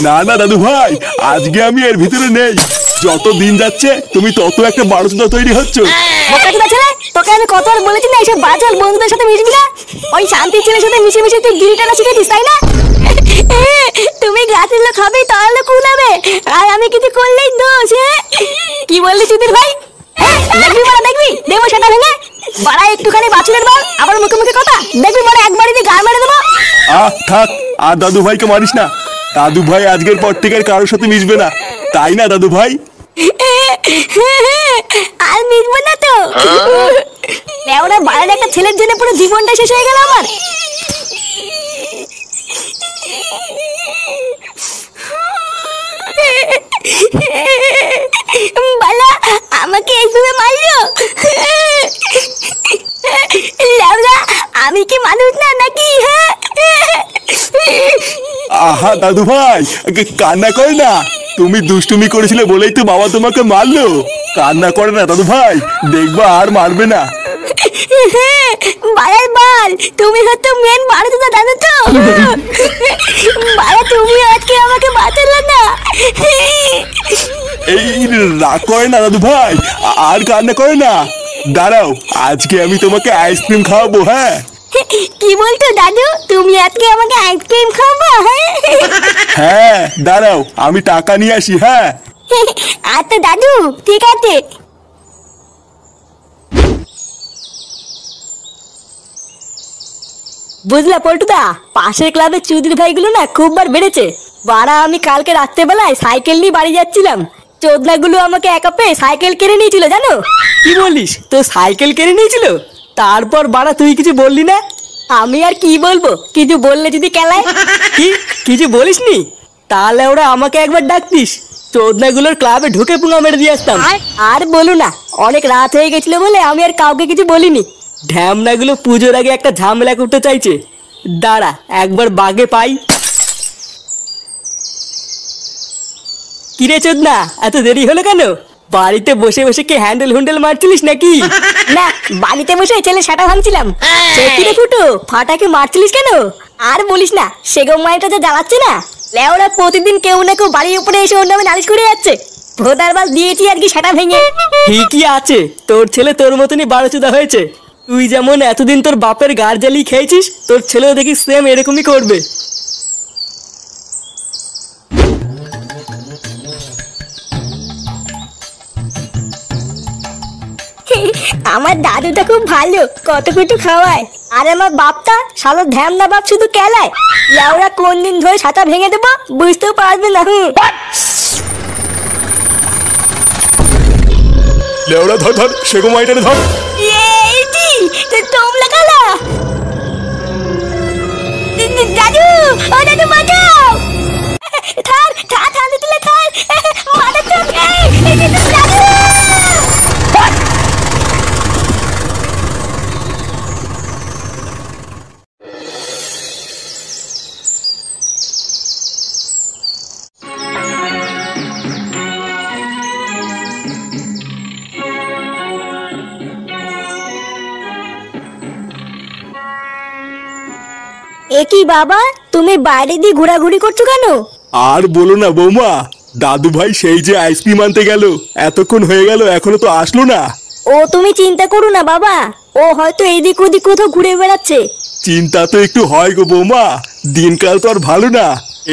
না না দাদু ভাই, আজকে আমি এর ভিতরে নেই। যত দিন যাচ্ছে তুমি তত একটা বারোচোদা তৈরি হচ্ছ। তোকে আমি কতবার বলেছি না এইসব বাজার বন্ধুদের সাথে মিশবি না। ওই শান্তির ছেলের সাথে মিশে মিশে তুই বিড়ি টানা শিখেছিস, তাই না? তুমি গাছের লোক হবে তাহলে কুলাবে, আর আমি কিছু করলেই দোষ। কি বললি চুদির ভাই? দেখবি মারা, দেখবি দেবো সেটা ভেঙে। বাড়া একটুখানি বাছুরের বল, আবার মুখে মুখে কথা। দেখবি মারা একবারই দিয়ে গাল মেরে দেবো। থাক, আর দাদু ভাইকে মারিস না। দাদু ভাই আজকের পর থেকে কারোর সাথে মিশবে না, তাই না দাদু ভাই? আর মিশবো না তো। ওরা বাইরের একটা ছেলের জন্য পুরো জীবনটা শেষ হয়ে গেল আমার। বালা আমাকে এইভাবে মারলো। আমি কি মানুষ না নাকি? আহা দাদু ভাই, কান্না করে না। তুমি দুষ্টুমি করেছিলে বলেই তো বাবা তোমাকে মারলো। কান্না করে না দাদু ভাই, দেখবা আর মারবে না। বাড়ার বল, তুমি হয়তো মেন বাড়াতে জানো তো। বাড়া তুমি আজকে আমাকে বাঁচালে না। এই রাগ করে না দাদু ভাই, আর কান্না করে না। দাঁড়াও, আজকে আমি তোমাকে আইসক্রিম খাওয়াবো। হ্যাঁ কি বলতো দাদু, তুমি আজকে আমাকে আইসক্রিম খাওয়াবো? হ্যাঁ দাঁড়াও, আমি টাকা নিয়ে আসি। হ্যাঁ আচ্ছা দাদু, ঠিক আছে। বুঝলা পল্টুদা, পাশের ক্লাবের চৌধুরী ভাইগুলো না খুব বার বেড়েছে। বাড়া আমি কালকে রাত্রেবেলায় সাইকেল নিয়ে বাড়ি যাচ্ছিলাম, চোদনাগুলো আমাকে একা পেয়ে সাইকেল কেড়ে নিয়েছিল জানো। কি বলিস, তো সাইকেল কেড়ে নিয়েছিল? তারপর বাড়া তুই কিছু বললি না? আমি আর কি বলবো, কিছু বললে যদি কেলায়। কি কিছু বলিসনি? তাহলে ওরা আমাকে একবার ডাকতিস, চোদনাগুলোর ক্লাবে ঢুকে পুঙ্গা মেরে দিয়ে আসতাম। আর বলো না, অনেক রাত হয়ে গেছিল বলে আমি আর কাউকে কিছু বলিনি। ঢ্যামনাগুলো পুজোর আগে একটা ঝামেলা করতে চাইছে। দাঁড়া একবার বাগে পাই। কিরে চোদনা, এত দেরি হলো কেন? বাড়িতে বসে বসে কি হ্যান্ডেল হুন্ডেল মারছিলিস নাকি? না, বাড়িতে বসে ছেলে সাটা ভাঙছিলাম। কিরে ফুটো, ফাটাকে মারছিলিস কেন? আর বলিস না, সেগম মাইটা যে জ্বালাচ্ছে না। লেওরা প্রতিদিন কেউ না কেউ বাড়ির উপরে এসে ওর নামে নালিশ করে যাচ্ছে। ভোদার বাস দিয়েছি আর কি সেটা ভেঙে। ঠিকই আছে, তোর ছেলে তোর মতনই বারোচোদা হয়েছে। তুই যেমন এতদিন তোর বাপের গাড় জ্বালিয়ে খেয়েছিস, তোর ছেলেও দেখি সেম এরকমই করবে। আমার দাদুটা খুব ভালো, কত কিছু খাওয়ায়। আর আমার বাপটা শালা ধ্যামনা বাপ, শুধু কেলায়। লেওরা কোন দিন ধরে ছাতা ভেঙে দেবো বুঝতেও পারবে না। লেওড়া ধর ধর, সেগো মাইটারে ধর। তোমরা কালা দাদু, ও দাদু বাঁচাও। থার থার থার দিলে থার, মারা চোখ। দাদু একই বাবা, তুমি বাইরে দিয়ে ঘোরাঘুরি করছো কেন? আর বলো না বৌমা, দাদু ভাই সেই যে আইসক্রিম আনতে গেল, এতক্ষণ হয়ে গেল এখনো তো আসলো না। ও তুমি চিন্তা করো না বাবা, ও হয়তো এদিক ওদিক কোথাও ঘুরে বেড়াচ্ছে। চিন্তা তো একটু হয় গো বৌমা, দিনকাল তো আর ভালো না।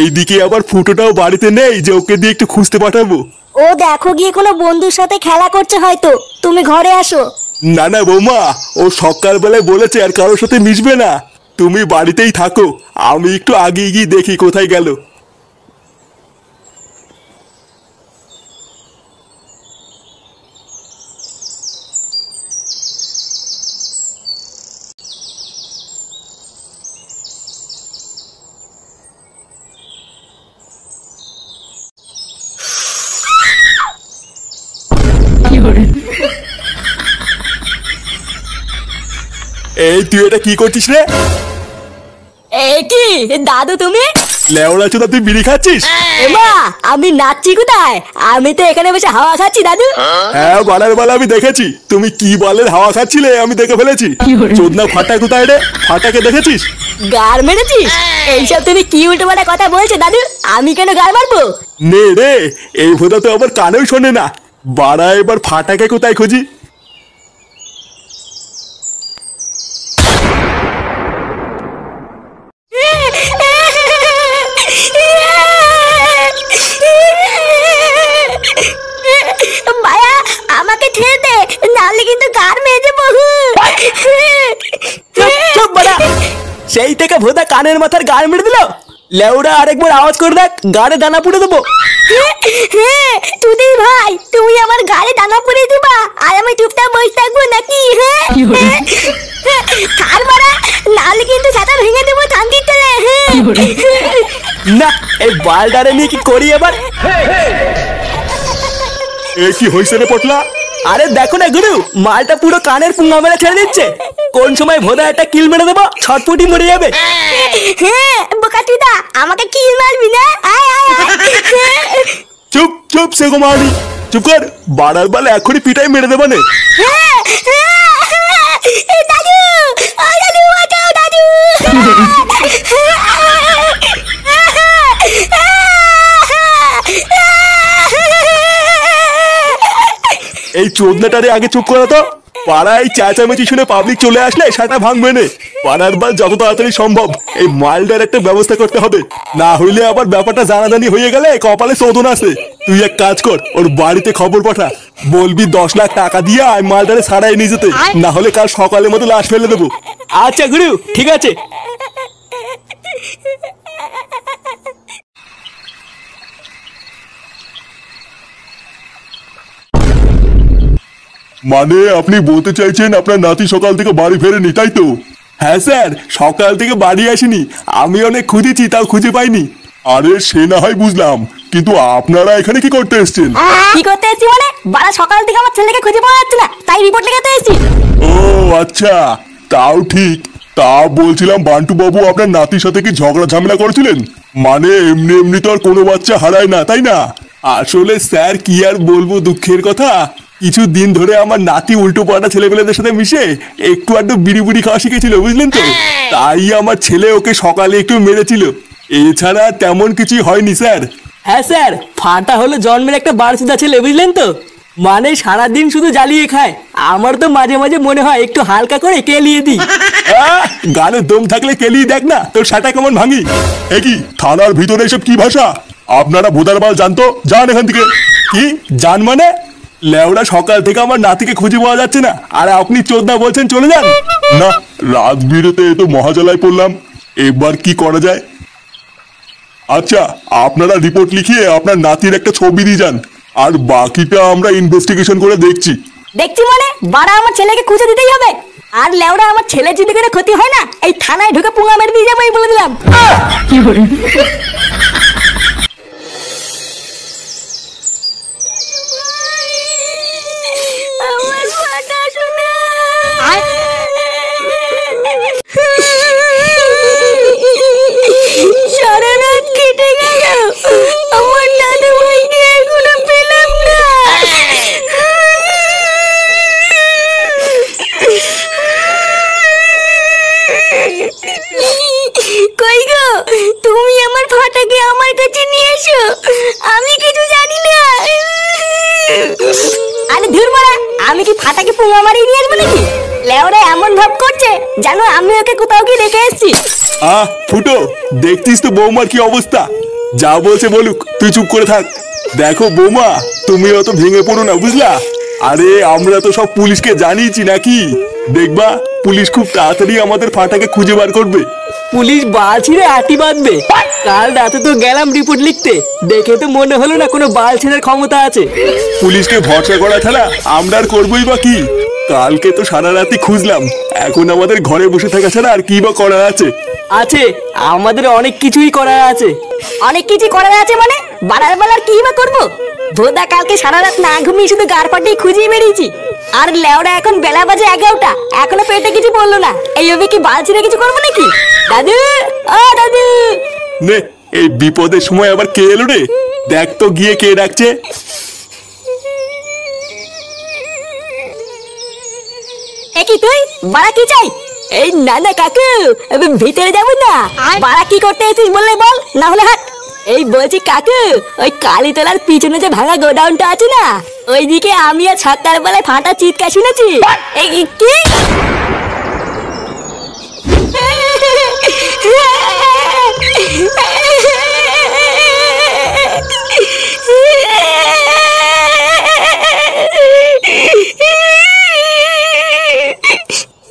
এইদিকে আবার ফুটোটাও বাড়িতে নেই যে ওকে দিয়ে একটু খুঁজতে পাঠাবো। ও দেখো গিয়ে কোনো বন্ধুর সাথে খেলা করছে হয়তো, তুমি ঘরে আসো। না না বৌমা, ও সকালবেলায় বলেছে আর কারোর সাথে মিশবে না। তুমি বাড়িতেই থাকো, আমি একটু আগে গিয়ে দেখি কোথায় গেল। এই তুই এটা কি করছিস রে? এই কি দাদু তুমি? লেওড়া চোদা তুই বিড়ি খাচ্ছিস? এমা আমি নাচছি কোথায়? আমি তো এখানে বসে হাওয়া খাচ্ছি দাদু। হ্যাঁ বালের বেলা আমি দেখেছি তুমি কি বালের হাওয়া খাচ্ছিলে, আমি দেখে ফেলেছি। চোদনা ফাটা কোথায় রে? ফাটাকে দেখেছিস? গার মেরেছিস? এইসব তুমি কি উল্টো পাল্টা কথা বলছো দাদু? আমি কেন গার মারবো? নে রে, এই ভোদা তো আবার কানেও শোনে না। বাড়া এবার ফাটাকে কোথায় খুঁজি? মায়া আমাকে ছেড়ে দে, নাহলে কিন্তু গার মেরে দেবো। চুপ বাড়া। সেই থেকে ভোদা কানের মাথার গাড় মেরে দিল। লেউড়া আরেকবার আওয়াজ করে দেখ, গাড়ে দানা পুড়ে দেবো। তুই ভাই তুমি আমার গাড়ি দানা পরে দিবা আর আমি চুপচাপ বসে থাকবো নাকি? কার মারা, নাহলে কিন্তু ছাতা ভেঙে দেবো থাঙ্কির তলে। না এই বালডারে নিয়ে কি করি এবার? এ কি হয়েছে রে পটলা? আরে দেখো না গুরু, মালটা পুরো কানের পুঙ্গা মেরে ছেড়ে দিচ্ছে। কোন সময় ভোদা একটা কিল মেরে দেবো, ছটপটি মরে যাবে। বোকাচুদা আমাকে কি মারবি না? আয় আয় আয়। চুপ চুপ সে গোমারি, চুপ কর। বাড়ার বাল এখনই পিটাই মেরে দেবো নে। দাদু, ও দাদু বাঁচাও দাদু। এই চোদনাটারে আগে চুপ করা তো। পাড়ায় চেঁচামেচি শুনে পাবলিক চলে আসলে সেটা ভাঙবে না। পাড়ার বাল যত তাড়াতাড়ি সম্ভব এই মালটার একটা ব্যবস্থা করতে হবে, না হইলে আবার ব্যাপারটা জানাজানি হয়ে গেলে কপালে শোধন আছে। তুই এক কাজ কর, ওর বাড়িতে খবর পাঠা, বলবি 10 লাখ টাকা দিয়ে আই মালটারে ছাড়াই নিয়ে যেতে, না হলে কাল সকালের মতো লাশ ফেলে দেবো। আচ্ছা গুরু ঠিক আছে। মানে আপনি বলতে চাইছেন আপনার নাতি সকাল থেকে বাড়ি ফেরেনি, তাই তো? হ্যাঁ স্যার, সকাল থেকে বাড়ি আসেনি। আমি অনেক খুঁজেছি, তাও খুঁজে পাইনি। আরে সে না হয় বুঝলাম, কিন্তু আপনারা এখানে কি করতে এসেছেন? কি করতে এসেছি মানে? বাড়া সকাল থেকে আমার ছেলেকে খুঁজে পাওয়া যাচ্ছে না, তাই রিপোর্ট লেখাতে এসেছি। ও আচ্ছা, তাও ঠিক। তা বলছিলাম বান্টু বাবু আপনার নাতির সাথে কি ঝগড়া ঝামেলা করেছিলেন? মানে এমনি এমনি তো আর কোনো বাচ্চা হারায় না, তাই না? আসলে স্যার কি আর বলবো দুঃখের কথা, কিছু দিন ধরে আমার নাতি উল্টো পাল্টা ছেলেপেলেদের সাথে মিশে একটু আধটু বিড়ি বুড়ি খাওয়া শিখেছিল, বুঝলেন তো? তাই আমার ছেলে ওকে সকালে একটু মেরেছিল। এছাড়া তেমন কিছুই হয়নি স্যার। হ্যাঁ স্যার, ফাটা হলো জন্মের একটা বারসুদা ছেলে, বুঝলেন তো? মানে সারাদিন শুধু জ্বালিয়ে খায়। আমার তো মাঝে মাঝে মনে হয় একটু হালকা করে কেলিয়ে দিই। গানে দম থাকলে কেলিয়ে দেখ না, তোর সাটা কেমন ভাঙি। এ কি থানার ভিতরে এসব কি ভাষা? আপনারা ভোদার বাল জানতো, যান এখান থেকে। কি জান মানে? লেওড়া সকাল থেকে আমার নাতিকে খুঁজে পাওয়া যাচ্ছে না, আর আপনি চোদনা বলছেন চলে যান? না, রাত বিরেতে তো মহাজালায় পড়লাম। এবার কি করা যায়? আচ্ছা, আপনারা রিপোর্ট লিখিয়ে আপনার নাতির একটা ছবি দিয়ে যান, আর বাকিটা আমরা ইনভেস্টিগেশন করে দেখছি। দেখছি মানে? বাড়া আমার ছেলেকে খুঁজে দিতেই হবে। আর লেওড়া আমার ছেলে যদি কোনো ক্ষতি হয় না, এই থানায় ঢুকে পুঙ্গা মেরে দিয়ে যাবো, এই বলে দিলাম। আমার ফাটা শোনা। সারা রাত কেটে গেল, আমার দাদু ভাইকে এখনো পেলাম না। কই গো, তুমি আমার ফাটাকে আমার কাছে নিয়ে এসো, আমি কিছু জানি না। আরে ধুর মারা, আমি কি ফাটাকে পুঙ্গা মারিয়ে নিয়ে আসবো নাকি? লেওরা এমন ভাব করছে জানো আমি ওকে কোথাও কি রেখে এসেছি। ফুটো, দেখতিস তো বৌমার কি অবস্থা। যা বলছে বলুক, তুই চুপ করে থাক। দেখো বৌমা, তুমি অত ভেঙে পড়ো না, বুঝলা? আরে আমরা তো সব পুলিশকে জানিয়েছি নাকি, দেখবা পুলিশ খুব তাড়াতাড়ি আমাদের ফাটাকে খুঁজে বার করবে। পুলিশ বাল ছিঁড়ে আটি বাঁধবে। কাল রাতে তো গেলাম রিপোর্ট লিখতে, দেখে তো মনে হলো না কোনো বাল ছেঁড়ার ক্ষমতা আছে। পুলিশকে ভরসা করা ছাড়া আমরা আর করবোই বা কি? কালকে তো সারা রাতি খুঁজলাম, এখন আমাদের ঘরে বসে থাকা ছাড়া আর কি বা করার আছে? আছে, আমাদের অনেক কিছুই করার আছে। অনেক কিছু করার আছে মানে? বাড়ার বেলার কি বা করবো? ভোদা কালকে সারা রাত না ঘুমিয়ে শুধু গার পাটিয়ে খুঁজিয়ে বেরিয়েছি। আর লেওরা এখন বেলা বাজে 11টা, এখনো পেটে কিছু পড়লো না। এইভাবে কি বাল ছিঁড়ে কিছু করবো নাকি? দাদু, ও দাদু। নে, এই বিপদের সময় আবার কে এলো রে? দেখ তো গিয়ে কে ডাকছে। কি তুই বাড়া কি চাই? এই না না কাকু, আমি ভিতরে যাবো না। বাড়া কি করতে এসেছিস বললে বল, না হলে হাট। এই বলছি কাকু, ওই কালীতলার পিছনে যে ভাঙা গোডাউনটা আছে না, ওইদিকে আমি আর সকাল বেলায় ফাটা চিৎকার শুনেছি। এই কি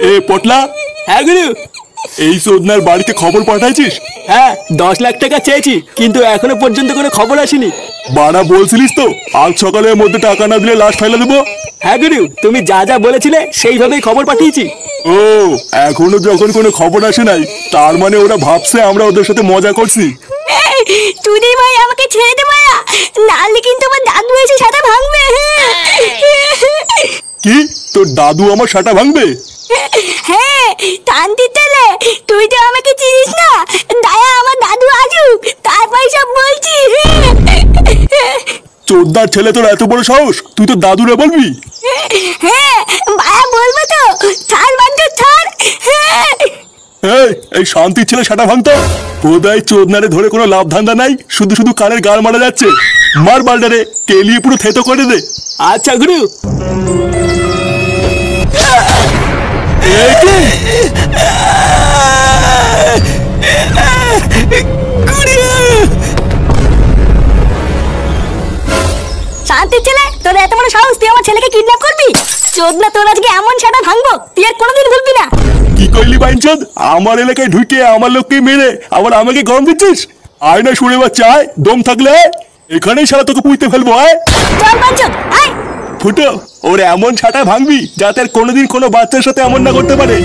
এ পটলা, হ্যাঁ গুরু। এই চোদনার বাড়িতে খবর পাঠাইছিস? হ্যাঁ 10 লাখ টাকা চেয়েছি, কিন্তু এখনো পর্যন্ত কোনো খবর আসেনি। বাড়া বলছিলিস তো আজ সকালের মধ্যে টাকা না দিলে লাশ ফেলে দেবো। হ্যাঁ গুরু, তুমি যা যা বলেছিলে সেইভাবেই খবর পাঠিয়েছি। ও, এখনো যখন কোনো খবর আসে নাই, তার মানে ওরা ভাবছে আমরা ওদের সাথে মজা করছি। টুনি ভাই আমাকে ছেড়ে দে মায়া, নাহলে কিন্তু আমার দাদু এসে সাথে ভাঙবে। কি, তোর দাদু আমার সাটা ভাঙবে? হ্যাঁ টানতে তেলে, তুই তো আমাকে চিনিস না। দায়া আমার দাদু আসুক, তারপর সব বলছি। চোদ্দার ছেলে, তোর এত বড় সাহস, তুই তো দাদুরে বলবি? হ্যাঁ মায়া বলবো তো, ছাড় বান্ধব ছাড়। এই শান্তির ছেলে সাটা ভাঙতো? বোধহয় চোদনারে ধরে কোনো লাভ ধান্দা নাই, শুধু শুধু কানের গাল মারা যাচ্ছে। মার বালটারে, কেলিয়ে পুরো থেতো করে দে। আচ্ছা গুরু। শান্তির ছেলে, তোর এত বড় সাহস, তুই আমার ছেলেকে কিডন্যাপ করবি? চোদনা, তোর আজকে এমন সাটা ভাঙবো তুই আর কোনোদিন ভুলবি না। কি করলি বাইনচোদ? আমার এলাকায় ঢুকে আমার লোককে মেরে আবার আমাকে গরম দিচ্ছিস? আয় না শুনে বাচ্চা, আয়, দম থাকলে আয়, এখানেই সারা তোকে পুঁতে ফেলবো। আয় চল বাঞ্চদ, আয়। ফুটো, ওর এমন ছাটা ভাঙবি যাতে আর কোনোদিন কোনো বাচ্চার সাথে এমন না করতে পারে।